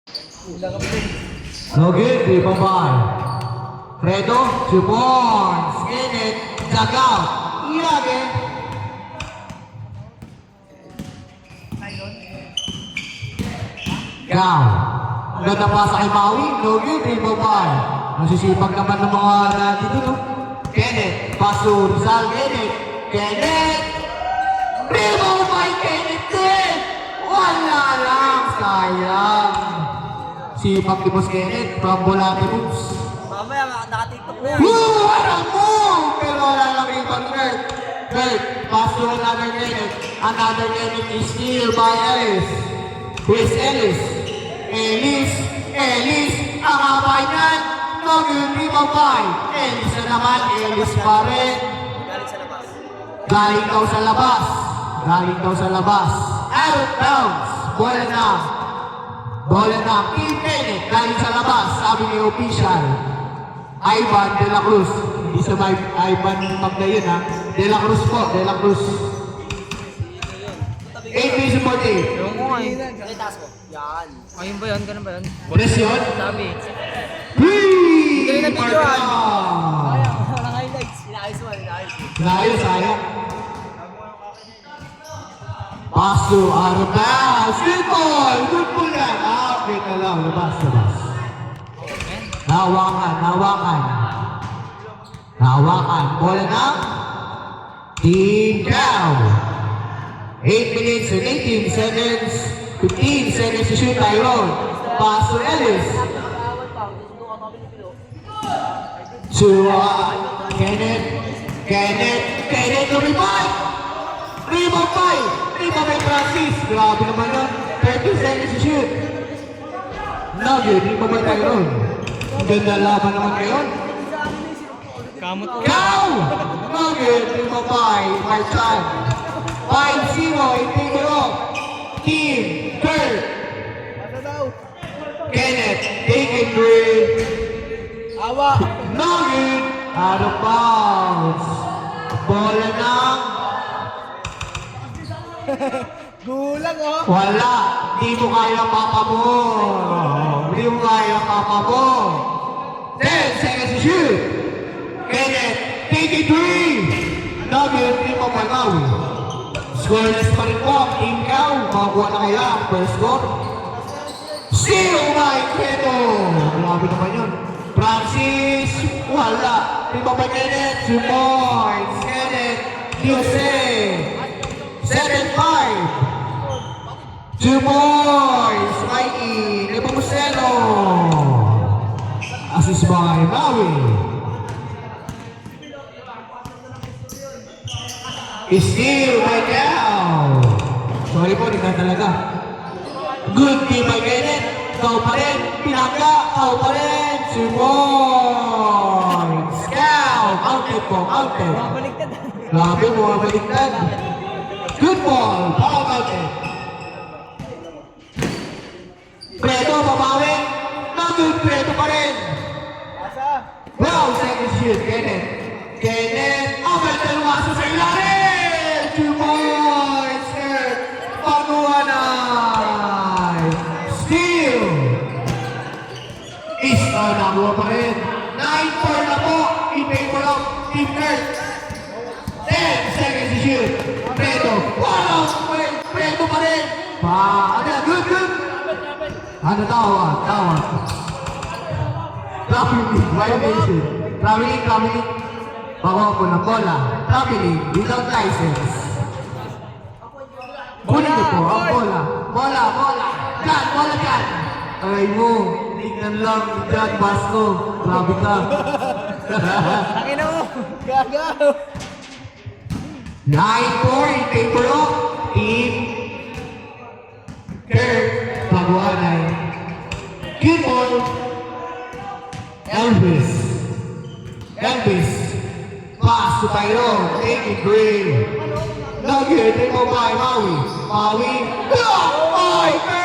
No good, di bye-bye. Fredo, 2 points. In it, dug out. Iyage. Ikaw. Ganda pa sa kay Maui. No good, di bye-bye. Nasisipag naman ng mga dito, no? Kenneth, paso, Rizal, Kenneth. Rebound by Kenneth din. Wala lang, sayang. Sipag ni Boss Kenneth from Volante Moves. Mamaya, naka-tiktok na yan. Woo! Alam mo! Pero wala lang yung pag-Kurt. Kurt, pass to another Kenneth. Another Kenneth is still by Ellis. Chris Ellis. Ellis. Ang abay niyan. Nag-uri pa ba? Ellis na naman. Ellis pa rin. Galing sa labas. Galing daw sa labas. Out of bounds. Bola na. Team Kenneth. Galing sa labas. Sabi ni official. Ivan De La Cruz. Hindi sa Ivan Magdayon ha. De La Cruz po. 8 piso 40. Yung ko nga eh. Nakitaas ko. Yan. Ayun ba yun? Ganun ba yun? Press yun. Sabi. 3! Galing na videoan. Marka! Walang highlights. Inaayos mo. Sayang, sayang. Paso, out of bounds. Good ball! Good ball yan. Okay na lang. Labas. Hawakan. Bola na. Team down. 8 minutes and 18 seconds. 15 seconds to shoot, Tyrone. Pass to Ellis. To Kenneth lumipad. Rebound by Francis. Grabe naman yun. 30 seconds to shoot. Nugget, rebound by Tyrone. Ganda laban naman ngayon. Kamot ko. Go! Nugget, rebound by Marchan. 5-0, Integro. Team, Kurt. Kenneth, taking three. Awa. Nugget, out of bounds. Bola ng Gulang oh. wala. Di mo kaya papa mo. 10 seconds to shoot. Kenneth, taking three. Nugget, di mo pagawi. Scoreless pa rin po. Team Cow, makakuha na kaya ang first score. Steal by Credo. Grabe naman yun. Francis, wala. Di ba ba Kenneth? 2 points. Kenneth, Jose. 7-5. 2 points. Mikey, Nepomuceno. Assist by Maui. Steal by Cow. Sorry po, hindi ka talaga. Good team by Kenneth. Kau pa rin. Pinaka. Kau pa rin. 2 points. Cow. Counted po. Counted. Baliktad. Grabe mo, baliktad. Good ball. Foul counted. Preto, babawi. Good Preto pa rin. Asa? Wow, second shoot. Kenneth. Abel Telwaso sa ilalim. 2 points. Kurt. Paguanay. Steal. Isa nakuha pa rin. 9-4 na po. In favor of Team Kurt. 10 seconds to shoot. Preto. Wow. Preto pa rin. Good. Ano tawag? Traveling. Violation. Traveling. Bawa po ng bola. Traveling. Without license. Kunin niyo po ang bola. Bola. Bola dyan. Aray mo. Tignan lang. Dyan, Basco. Grabe ka. Tangin na mo. Gaga. 9-4 in favor of Team Kurt Paguanay. Good ball. Elvis. Pass to Tyrone. Taking three. Nugget. Ito by Maui. Go! Kurt!